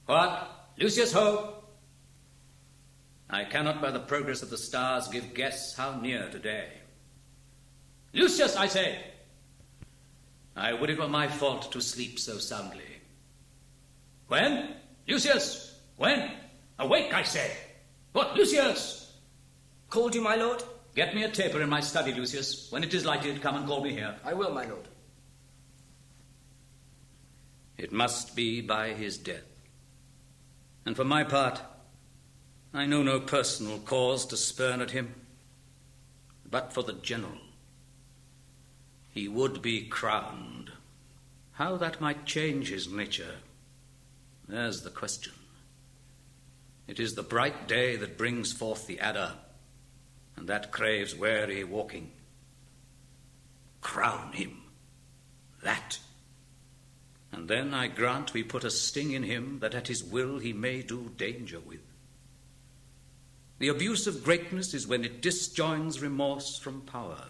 What? Lucius, ho! I cannot by the progress of the stars give guess how near today. Lucius, I say! I would it were my fault to sleep so soundly. When? Lucius! When? Awake, I say! What, Lucius? Called you, my lord? Get me a taper in my study, Lucius. When it is lighted, come and call me here. I will, my lord. It must be by his death. And for my part, I know no personal cause to spurn at him, but for the general. He would be crowned. How that might change his nature, there's the question. It is the bright day that brings forth the adder, and that craves wary walking. Crown him. That. And then I grant we put a sting in him that at his will he may do danger with. The abuse of greatness is when it disjoins remorse from power.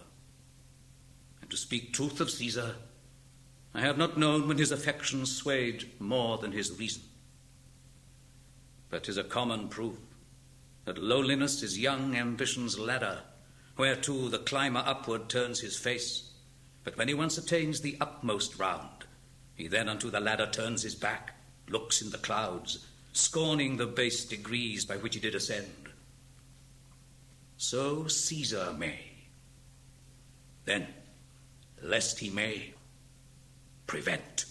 And to speak truth of Caesar, I have not known when his affections swayed more than his reason. But 'tis a common proof that lowliness is young ambition's ladder, whereto the climber upward turns his face. But when he once attains the utmost round, he then unto the ladder turns his back, looks in the clouds, scorning the base degrees by which he did ascend. So Caesar may. Then, lest he may, prevent.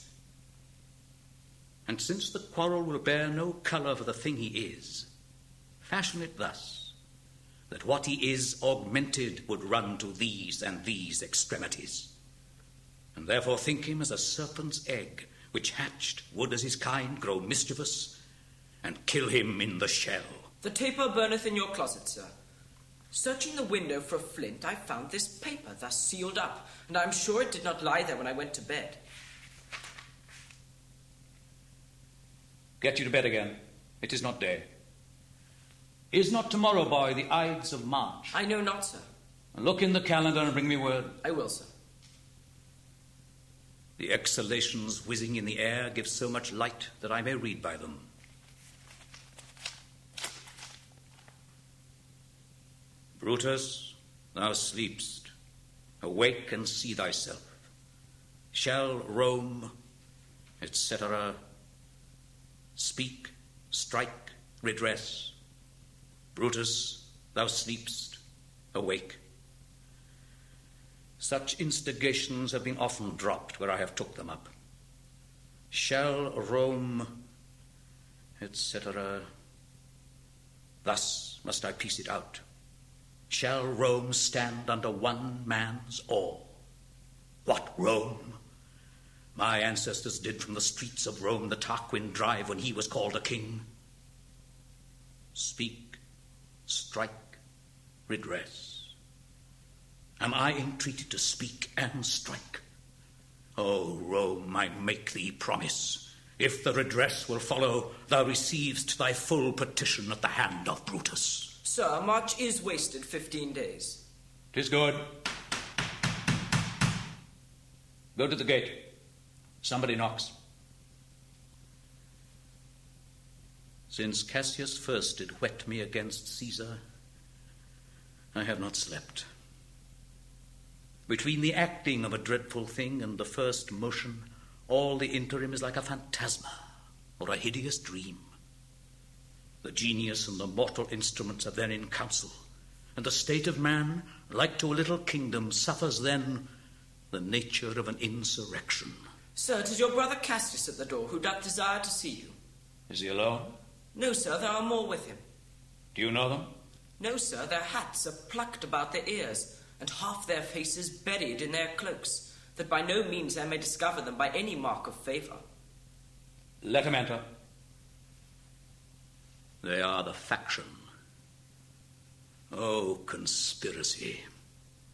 And since the quarrel will bear no colour for the thing he is, fashion it thus, that what he is augmented would run to these and these extremities, and therefore think him as a serpent's egg, which hatched would as his kind grow mischievous, and kill him in the shell. The taper burneth in your closet, sir. Searching the window for a flint, I found this paper thus sealed up, and I am sure it did not lie there when I went to bed. Get you to bed again. It is not day. Is not tomorrow, boy, the Ides of March? I know not, sir. Look in the calendar and bring me word. I will, sir. The exhalations whizzing in the air give so much light that I may read by them. Brutus, thou sleepst. Awake and see thyself. Shall Rome, etc., speak, strike, redress? Brutus, thou sleepst. Awake. Such instigations have been often dropped where I have took them up. Shall Rome, etc., thus must I piece it out. Shall Rome stand under one man's awe? What Rome? My ancestors did from the streets of Rome the Tarquin drive when he was called a king. Speak, strike, redress. Am I entreated to speak and strike? O Rome, I make thee promise. If the redress will follow, thou receivest thy full petition at the hand of Brutus. Sir, March is wasted 15 days. 'Tis good. Go to the gate. Somebody knocks. Since Cassius first did whet me against Caesar, I have not slept. Between the acting of a dreadful thing and the first motion, all the interim is like a phantasma or a hideous dream. The genius and the mortal instruments are then in council, and the state of man, like to a little kingdom, suffers then the nature of an insurrection. Sir, 'tis your brother Cassius at the door, who doth desire to see you. Is he alone? No, sir, there are more with him. Do you know them? No, sir, their hats are plucked about their ears, and half their faces buried in their cloaks, that by no means I may discover them by any mark of favour. Let him enter. They are the faction. O conspiracy!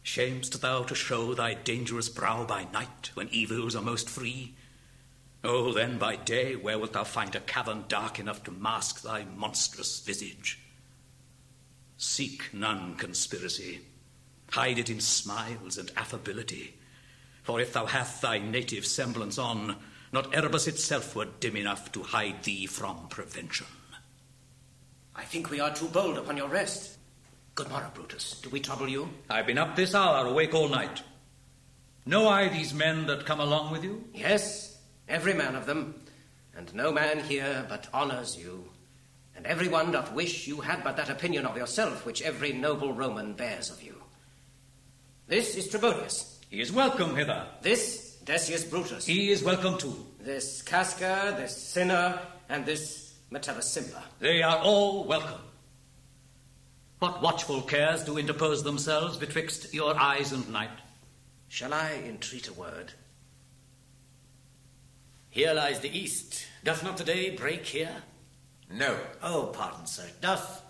Shamest thou to show thy dangerous brow by night, when evils are most free? Oh, then by day, where wilt thou find a cavern dark enough to mask thy monstrous visage? Seek none conspiracy. Hide it in smiles and affability. For if thou hast thy native semblance on, not Erebus itself were dim enough to hide thee from prevention. I think we are too bold upon your rest. Good morrow, Brutus. Do we trouble you? I've been up this hour, awake all night. Know I these men that come along with you? Yes, every man of them, and no man here but honours you. And every one doth wish you had but that opinion of yourself which every noble Roman bears of you. This is Trebonius. He is welcome hither. This, Decius Brutus. He is welcome too. This Casca, this Cinna, and this Metellus Simpla. They are all welcome. What watchful cares do interpose themselves betwixt your eyes and night? Shall I entreat a word? Here lies the east. Doth not the day break here? No. Oh, pardon, sir, it doth.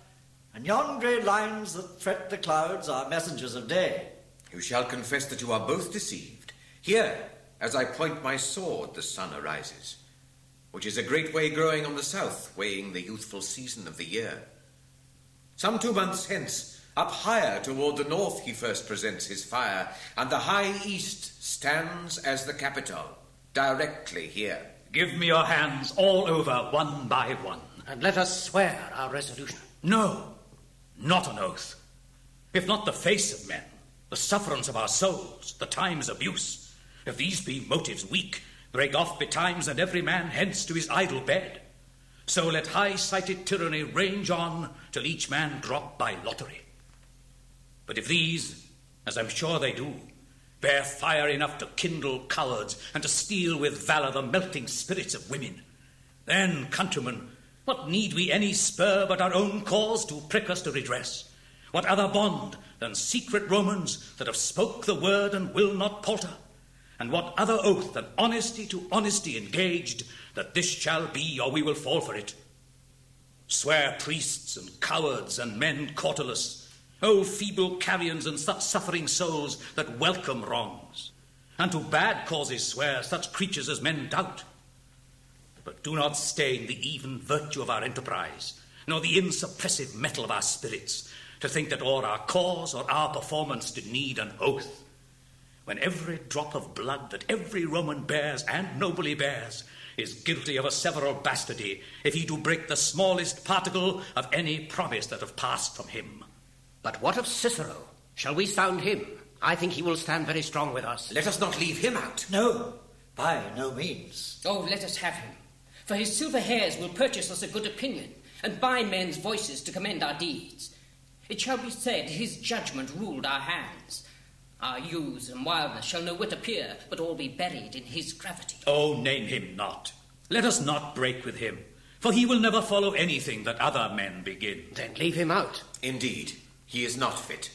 And yon grey lines that fret the clouds are messengers of day. You shall confess that you are both deceived. Here, as I point my sword, the sun arises, which is a great way growing on the south, weighing the youthful season of the year. Some 2 months hence, up higher toward the north he first presents his fire, and the high east stands as the capital, directly here. Give me your hands all over, one by one. And let us swear our resolution. No, not an oath. If not the face of men, the sufferance of our souls, the time's abuse, if these be motives weak, break off betimes, and every man hence to his idle bed. So let high-sighted tyranny range on till each man drop by lottery. But if these, as I'm sure they do, bear fire enough to kindle cowards and to steal with valour the melting spirits of women, then, countrymen, what need we any spur but our own cause to prick us to redress? What other bond than secret Romans that have spoke the word and will not palter? And what other oath than honesty to honesty engaged, that this shall be or we will fall for it? Swear priests and cowards and men cautelous, O feeble carrions and such suffering souls that welcome wrongs. And to bad causes swear such creatures as men doubt. But do not stain the even virtue of our enterprise, nor the insuppressive metal of our spirits, to think that o'er our cause or our performance did need an oath, when every drop of blood that every Roman bears and nobly bears is guilty of a several bastardy, if he do break the smallest particle of any promise that have passed from him. But what of Cicero? Shall we sound him? I think he will stand very strong with us. Let us not leave him out. No, by no means. Oh, let us have him. For his silver hairs will purchase us a good opinion, and bind men's voices to commend our deeds. It shall be said his judgment ruled our hands. Our youths and wildness shall no whit appear, but all be buried in his gravity. Oh, name him not. Let us not break with him, for he will never follow anything that other men begin. Then leave him out. Indeed, he is not fit.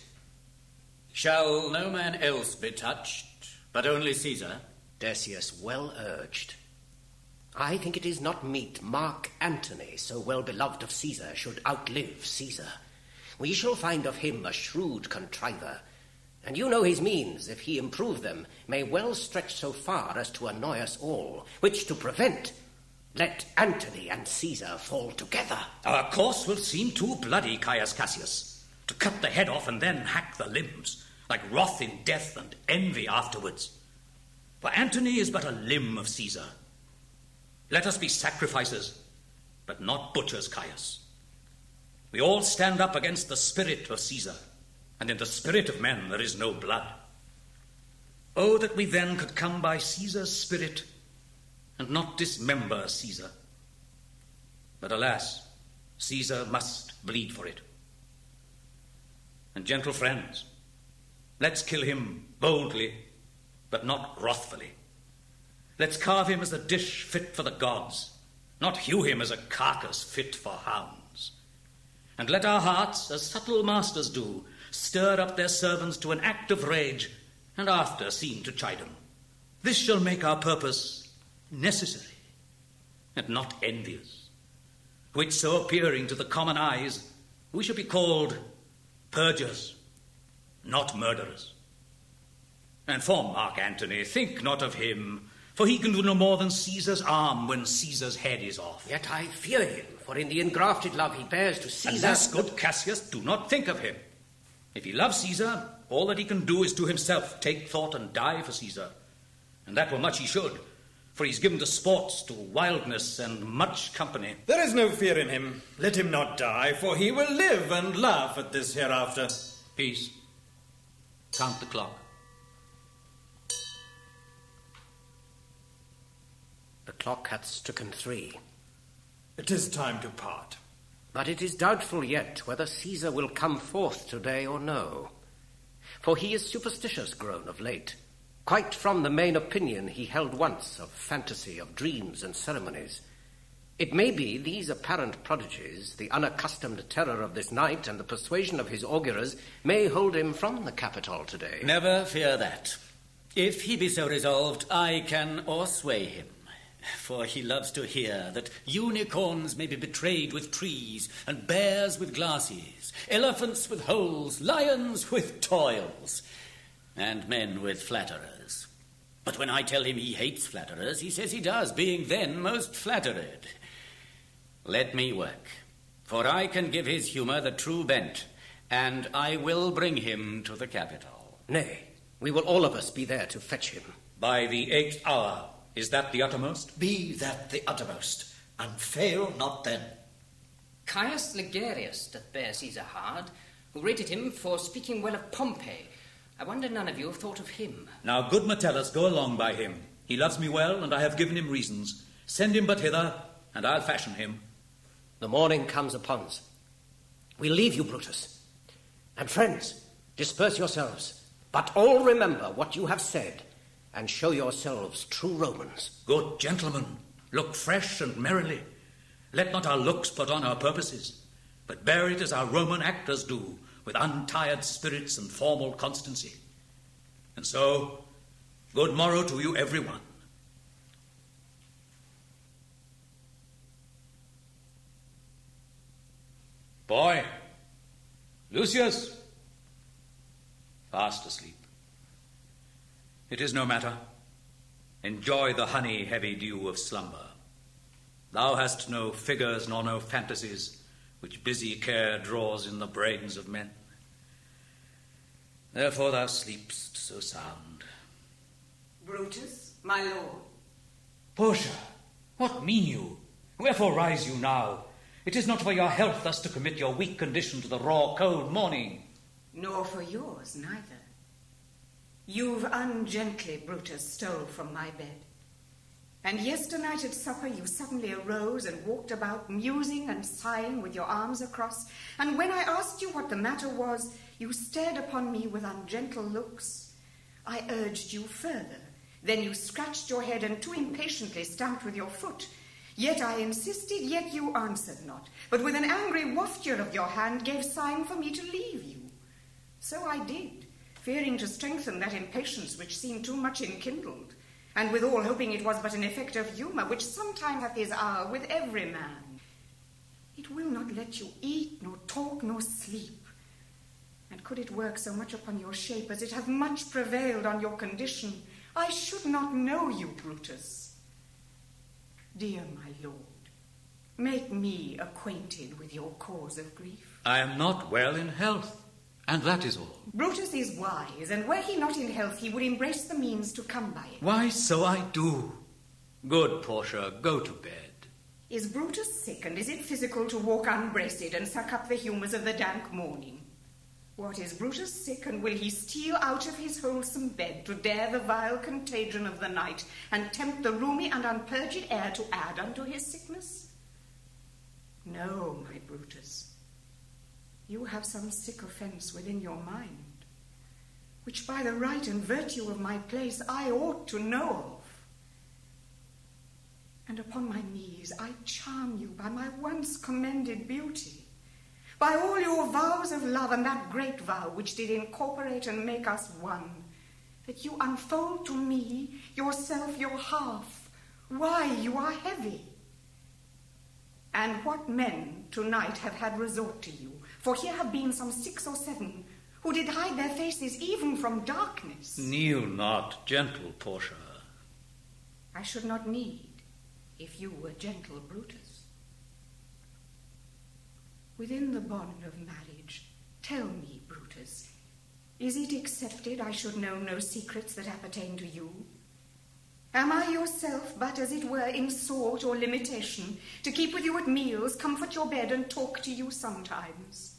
Shall no man else be touched, but only Caesar? Decius, well urged. I think it is not meet Mark Antony, so well beloved of Caesar, should outlive Caesar. We shall find of him a shrewd contriver, and you know his means, if he improve them, may well stretch so far as to annoy us all, which to prevent, let Antony and Caesar fall together. Our course will seem too bloody, Caius Cassius, to cut the head off and then hack the limbs, like wrath in death and envy afterwards. For Antony is but a limb of Caesar. Let us be sacrificers, but not butchers, Caius. We all stand up against the spirit of Caesar, and in the spirit of men there is no blood. Oh, that we then could come by Caesar's spirit and not dismember Caesar. But alas, Caesar must bleed for it. And gentle friends, let's kill him boldly, but not wrathfully. Let's carve him as a dish fit for the gods, not hew him as a carcass fit for hounds. And let our hearts, as subtle masters do, stir up their servants to an act of rage, and after seem to chide them. This shall make our purpose necessary, and not envious, which so appearing to the common eyes, we shall be called purgers, not murderers. And for Mark Antony, think not of him, for he can do no more than Caesar's arm when Caesar's head is off. Yet I fear him, for in the engrafted love he bears to Caesar... Alas, good Cassius, do not think of him. If he loves Caesar, all that he can do is to himself take thought and die for Caesar. And that were much he should, for he's given to sports, to wildness, and much company. There is no fear in him. Let him not die, for he will live and laugh at this hereafter. Peace. Count the clock. The clock hath stricken 3. It is time to part. But it is doubtful yet whether Caesar will come forth today or no. For he is superstitious grown of late, quite from the main opinion he held once of fantasy, of dreams and ceremonies. It may be these apparent prodigies, the unaccustomed terror of this night, and the persuasion of his augurers may hold him from the Capitol today. Never fear that. If he be so resolved, I can o'ersway him. For he loves to hear that unicorns may be betrayed with trees, and bears with glasses, elephants with holes, lions with toils, and men with flatterers. But when I tell him he hates flatterers, he says he does, being then most flattered. Let me work, for I can give his humour the true bent, and I will bring him to the Capitol. Nay, we will all of us be there to fetch him. By the 8th hour. Is that the uttermost? Be that the uttermost, and fail not then. Caius Ligarius doth bear Caesar hard, who rated him for speaking well of Pompey. I wonder none of you have thought of him. Now, good Metellus, go along by him. He loves me well, and I have given him reasons. Send him but hither, and I'll fashion him. The morning comes upon us. We'll leave you, Brutus. And friends, disperse yourselves, but all remember what you have said, and show yourselves true Romans. Good gentlemen, look fresh and merrily. Let not our looks put on our purposes, but bear it as our Roman actors do, with untired spirits and formal constancy. And so, good morrow to you, everyone. Boy, Lucius, fast asleep. It is no matter. Enjoy the honey-heavy dew of slumber. Thou hast no figures nor no fantasies which busy care draws in the brains of men. Therefore thou sleepst so sound. Brutus, my lord. Portia, what mean you? Wherefore rise you now? It is not for your health thus to commit your weak condition to the raw, cold morning. Nor for yours, neither. You've ungently, Brutus, stole from my bed. And yesternight at supper you suddenly arose and walked about, musing and sighing with your arms across. And when I asked you what the matter was, you stared upon me with ungentle looks. I urged you further. Then you scratched your head and too impatiently stamped with your foot. Yet I insisted, yet you answered not, but with an angry wafture of your hand gave sign for me to leave you. So I did, fearing to strengthen that impatience which seemed too much enkindled, and withal hoping it was but an effect of humour, which sometime hath his hour with every man. It will not let you eat, nor talk, nor sleep. And could it work so much upon your shape as it hath much prevailed on your condition, I should not know you, Brutus. Dear my lord, make me acquainted with your cause of grief. I am not well in health, and that is all. Brutus is wise, and were he not in health, he would embrace the means to come by it. Why, so I do. Good Portia, go to bed. Is Brutus sick, and is it physical to walk unbraced and suck up the humours of the dank morning? What, is Brutus sick, and will he steal out of his wholesome bed to dare the vile contagion of the night, and tempt the roomy and unpurged air to add unto his sickness? No, my Brutus, you have some sick offence within your mind, which by the right and virtue of my place I ought to know of. And upon my knees I charm you by my once commended beauty, by all your vows of love, and that great vow which did incorporate and make us one, that you unfold to me yourself, your half. Why, you are heavy. And what men tonight have had resort to you? For here have been some 6 or 7 who did hide their faces even from darkness. Kneel not, gentle Portia. I should not need, if you were gentle Brutus. Within the bond of marriage, tell me, Brutus, is it accepted I should know no secrets that appertain to you? Am I yourself but, as it were, in sort or limitation, to keep with you at meals, comfort your bed, and talk to you sometimes?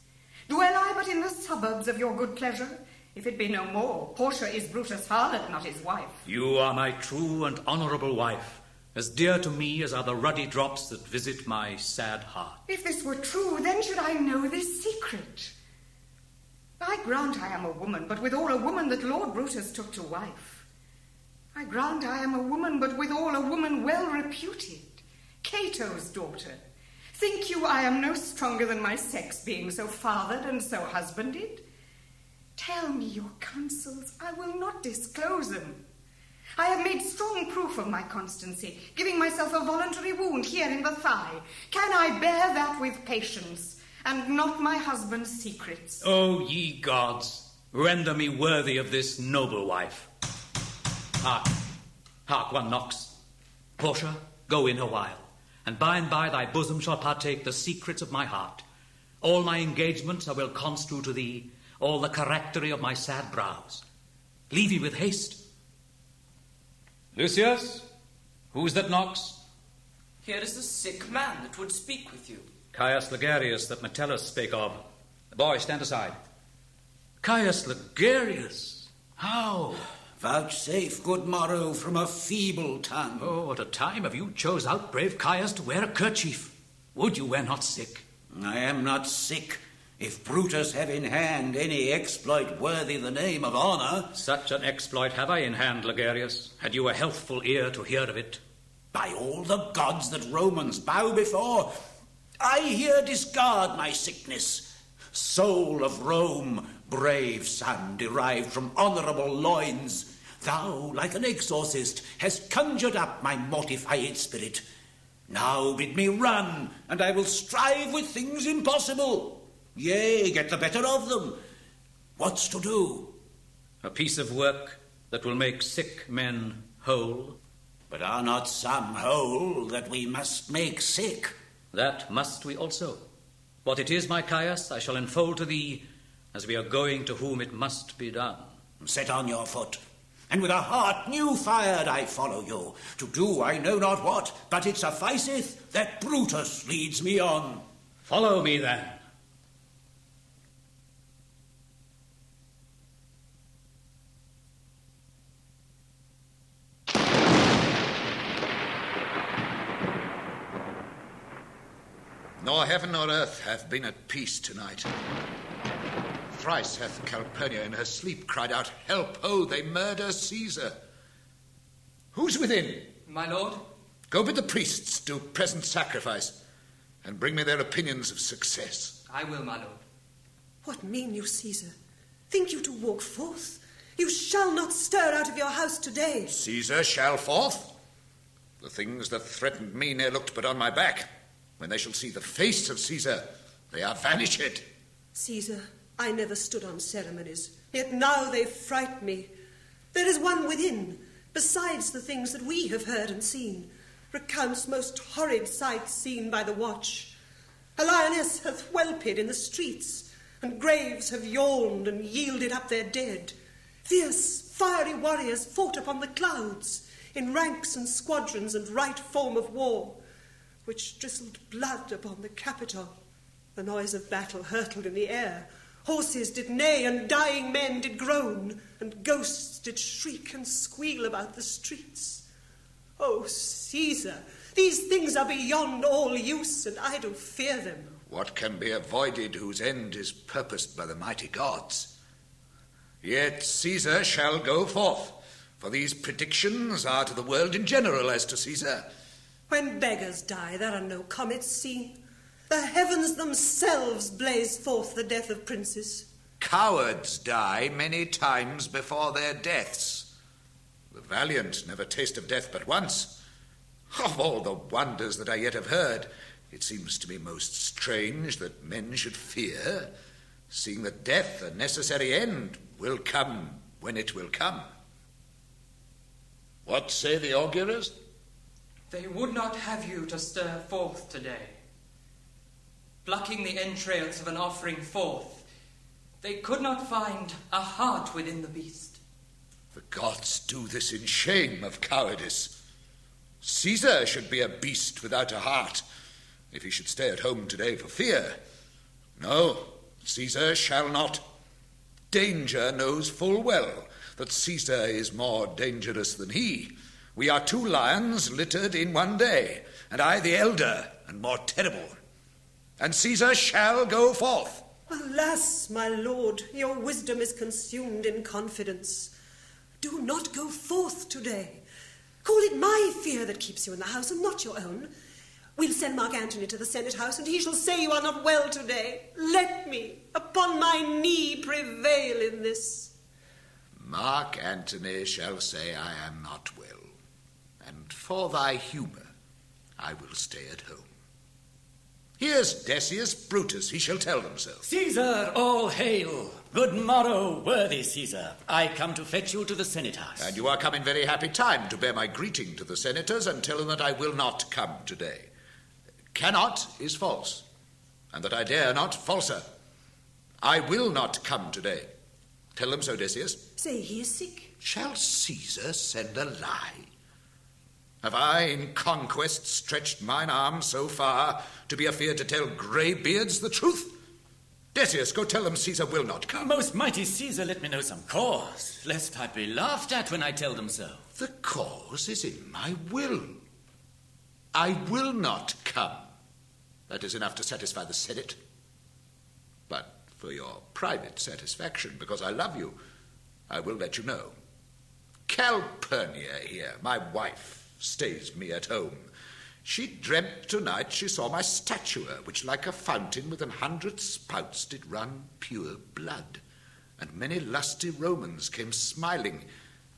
Dwell I but in the suburbs of your good pleasure? If it be no more, Portia is Brutus' harlot, not his wife. You are my true and honourable wife, as dear to me as are the ruddy drops that visit my sad heart. If this were true, then should I know this secret. I grant I am a woman, but withal a woman that Lord Brutus took to wife. I grant I am a woman, but withal a woman well reputed, Cato's daughter. Think you I am no stronger than my sex, being so fathered and so husbanded? Tell me your counsels, I will not disclose them. I have made strong proof of my constancy, giving myself a voluntary wound here in the thigh. Can I bear that with patience, and not my husband's secrets? O ye gods, render me worthy of this noble wife. Hark, hark, one knocks. Portia, go in a while, and by thy bosom shall partake the secrets of my heart. All my engagements I will construe to thee, all the charactery of my sad brows. Leave ye with haste. Lucius, who's that knocks? Here is a sick man that would speak with you. Caius Ligarius that Metellus spake of. Boy, stand aside. Caius Ligarius? How? Vouchsafe good morrow from a feeble tongue. Oh, what a time have you chose out, brave Caius, to wear a kerchief. Would you were not sick? I am not sick, if Brutus have in hand any exploit worthy the name of honour. Such an exploit have I in hand, Ligarius, had you a healthful ear to hear of it. By all the gods that Romans bow before, I here discard my sickness. Soul of Rome, brave son derived from honourable loins, thou, like an exorcist, hast conjured up my mortified spirit. Now bid me run, and I will strive with things impossible. Yea, get the better of them. What's to do? A piece of work that will make sick men whole. But are not some whole that we must make sick? That must we also. What it is, my Caius, I shall unfold to thee, as we are going to whom it must be done. Set on your foot, and with a heart new-fired I follow you, to do I know not what, but it sufficeth that Brutus leads me on. Follow me, then. Nor heaven nor earth hath been at peace tonight. Thrice hath Calpurnia in her sleep cried out, "Help, ho, they murder Caesar." Who's within? My lord? Go bid the priests do present sacrifice, and bring me their opinions of success. I will, my lord. What mean you, Caesar? Think you to walk forth? You shall not stir out of your house today. Caesar shall forth. The things that threatened me ne'er looked but on my back. When they shall see the face of Caesar, they are vanished. Caesar, I never stood on ceremonies, yet now they fright me. There is one within, besides the things that we have heard and seen, recounts most horrid sights seen by the watch. A lioness hath whelped in the streets, and graves have yawned and yielded up their dead. Fierce, fiery warriors fought upon the clouds, in ranks and squadrons and right form of war, which drizzled blood upon the Capitol. The noise of battle hurtled in the air. Horses did neigh, and dying men did groan, and ghosts did shriek and squeal about the streets. Oh, Caesar, these things are beyond all use, and I do fear them. What can be avoided whose end is purposed by the mighty gods? Yet Caesar shall go forth, for these predictions are to the world in general as to Caesar. When beggars die, there are no comets seen. The heavens themselves blaze forth the death of princes. Cowards die many times before their deaths. The valiant never taste of death but once. Of all the wonders that I yet have heard, it seems to me most strange that men should fear, seeing that death, a necessary end, will come when it will come. What say the augurers? They would not have you to stir forth today. Plucking the entrails of an offering forth, they could not find a heart within the beast. The gods do this in shame of cowardice. Caesar should be a beast without a heart, if he should stay at home today for fear. No, Caesar shall not. Danger knows full well that Caesar is more dangerous than he. We are 2 lions littered in one day, and I the elder and more terrible. And Caesar shall go forth. Alas, my lord, your wisdom is consumed in confidence. Do not go forth today. Call it my fear that keeps you in the house and not your own. We'll send Mark Antony to the Senate House, and he shall say you are not well today. Let me, upon my knee, prevail in this. Mark Antony shall say I am not well, and for thy humour I will stay at home. Here's Decius Brutus, he shall tell them so. Caesar, all hail! Good morrow, worthy Caesar. I come to fetch you to the Senate House. And you are come in very happy time to bear my greeting to the senators and tell them that I will not come today. Cannot is false, and that I dare not falser. I will not come today. Tell them so, Decius. Say he is sick. Shall Caesar send a lie? Have I in conquest stretched mine arm so far to be afeard to tell greybeards the truth? Decius, go tell them Caesar will not come. Most mighty Caesar, let me know some cause, lest I be laughed at when I tell them so. The cause is in my will. I will not come. That is enough to satisfy the Senate. But for your private satisfaction, because I love you, I will let you know. Calpurnia here, my wife, stays me at home. She dreamt tonight she saw my statua, which like a fountain with 100 spouts did run pure blood. And many lusty Romans came smiling,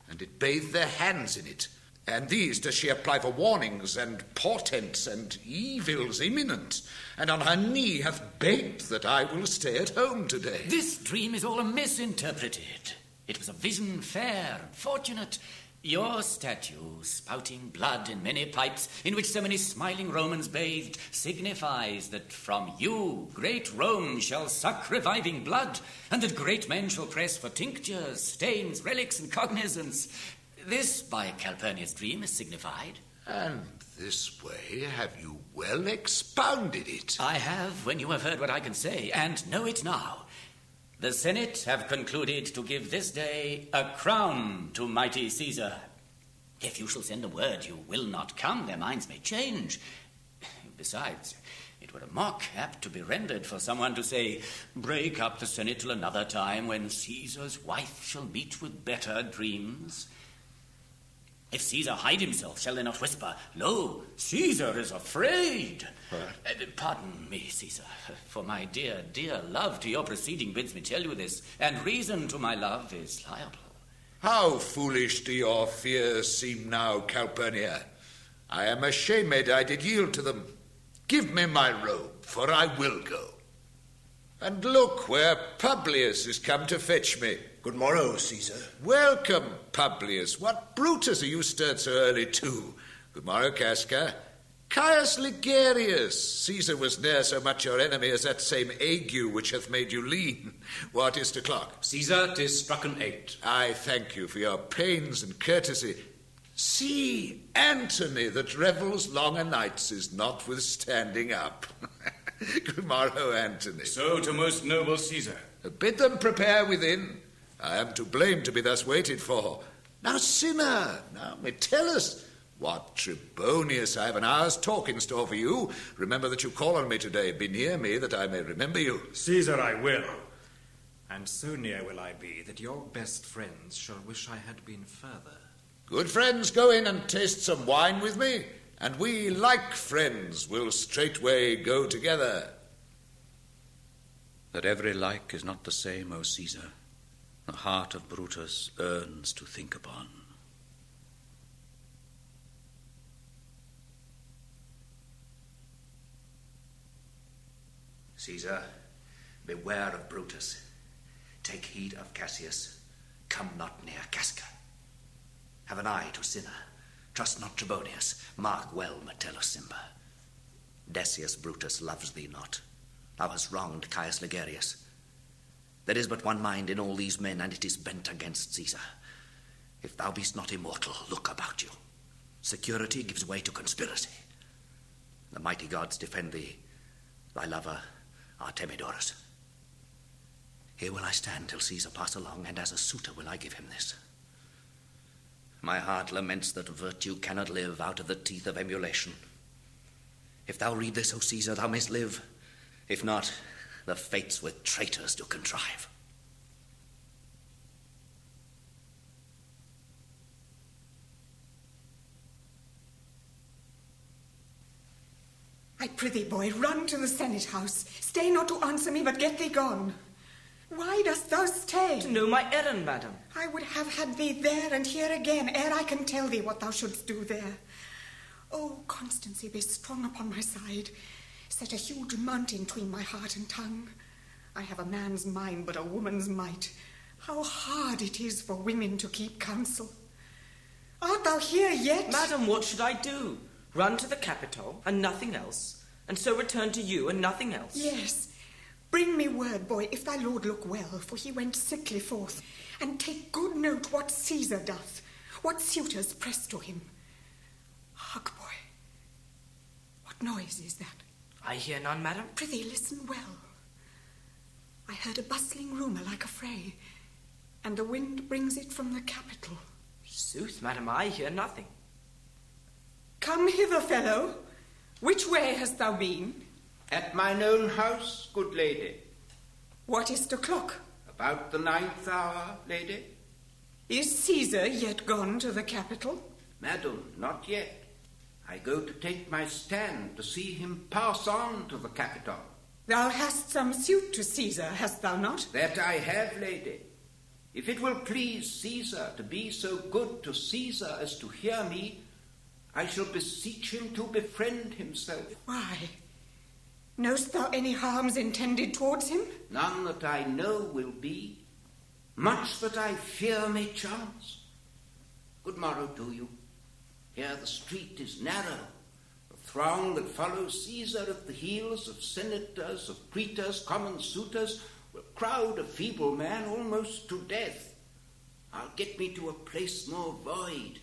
and did bathe their hands in it. And these does she apply for warnings and portents and evils imminent, and on her knee hath begged that I will stay at home today. This dream is all misinterpreted. It was a vision fair and fortunate. Your statue, spouting blood in many pipes, in which so many smiling Romans bathed, signifies that from you great Rome shall suck reviving blood, and that great men shall press for tinctures, stains, relics, and cognizance. This, by Calpurnia's dream, is signified. And this way have you well expounded it. I have, when you have heard what I can say, and know it now. The Senate have concluded to give this day a crown to mighty Caesar. If you shall send a word you will not come, their minds may change. Besides, it were a mock apt to be rendered for someone to say, break up the Senate till another time when Caesar's wife shall meet with better dreams. If Caesar hide himself, shall they not whisper, lo, Caesar is afraid? Pardon me, Caesar, for my dear, dear love to your proceeding bids me tell you this, and reason to my love is liable. How foolish do your fears seem now, Calpurnia? I am ashamed I did yield to them. Give me my robe, for I will go. And look where Publius is come to fetch me. Good morrow, Caesar. Welcome, Publius. What Brutus are you stirred so early to? Good morrow, Casca. Caius Ligarius. Caesar was ne'er so much your enemy as that same ague which hath made you lean. What is t'clock? Caesar, 'tis strucken 8. I thank you for your pains and courtesy. See, Antony that revels longer nights is notwithstanding up. Good morrow, Antony. So to most noble Caesar. Bid them prepare within. I am to blame to be thus waited for. Now, sinner, now may tell us, what Trebonius, I have an hour's talk in store for you. Remember that you call on me today. Be near me that I may remember you. Caesar, I will. And so near will I be that your best friends shall wish I had been further. Good friends, go in and taste some wine with me, and we, like friends, will straightway go together. That every like is not the same, O Caesar, the heart of Brutus yearns to think upon. Caesar, beware of Brutus. Take heed of Cassius. Come not near Casca. Have an eye to Cinna. Trust not Trebonius. Mark well Metellus Cimber. Decius Brutus loves thee not. Thou hast wronged Caius Ligarius. There is but one mind in all these men, and it is bent against Caesar. If thou be'st not immortal, look about you. Security gives way to conspiracy. The mighty gods defend thee, thy lover, Artemidorus. Here will I stand till Caesar pass along, and as a suitor will I give him this. My heart laments that virtue cannot live out of the teeth of emulation. If thou read this, O Caesar, thou mayst live. If not, the fates with traitors do contrive. I prithee, boy, run to the Senate house. Stay not to answer me, but get thee gone. Why dost thou stay? To know my errand, madam. I would have had thee there and here again, ere I can tell thee what thou shouldst do there. Oh, Constancy, be strong upon my side. Set a huge mountain between my heart and tongue. I have a man's mind, but a woman's might. How hard it is for women to keep counsel. Art thou here yet? Madam, what should I do? Run to the capital, and nothing else, and so return to you, and nothing else? Yes. Bring me word, boy, if thy lord look well, for he went sickly forth. And take good note what Caesar doth, what suitors press to him. Hark, boy. What noise is that? I hear none, madam. Prithee, listen well. I heard a bustling rumour like a fray, and the wind brings it from the capital. Sooth, madam, I hear nothing. Come hither, fellow. Which way hast thou been? At mine own house, good lady. What is the clock? About the 9th hour, lady. Is Caesar yet gone to the capital? Madam, not yet. I go to take my stand to see him pass on to the capital. Thou hast some suit to Caesar, hast thou not? That I have, lady. If it will please Caesar to be so good to Caesar as to hear me, I shall beseech him to befriend himself. Why? Knowst thou any harms intended towards him? None that I know will be. Much that I fear may chance. Good morrow to you. Here the street is narrow. The throng that follows Caesar at the heels of senators, of praetors, common suitors, will crowd a feeble man almost to death. I'll get me to a place more void,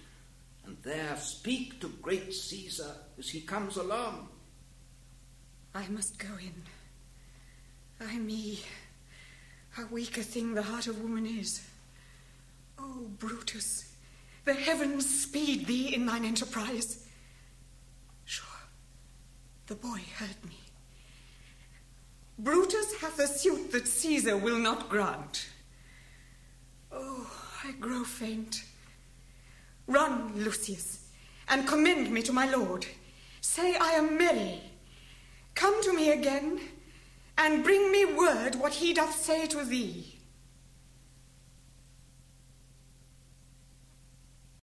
and there speak to great Caesar as he comes along. I must go in. Ay me, how weak a thing the heart of woman is. Oh, Brutus, the heavens speed thee in thine enterprise. Sure, the boy heard me. Brutus hath a suit that Caesar will not grant. Oh, I grow faint. Run, Lucius, and commend me to my lord. Say I am merry. Come to me again, and bring me word what he doth say to thee.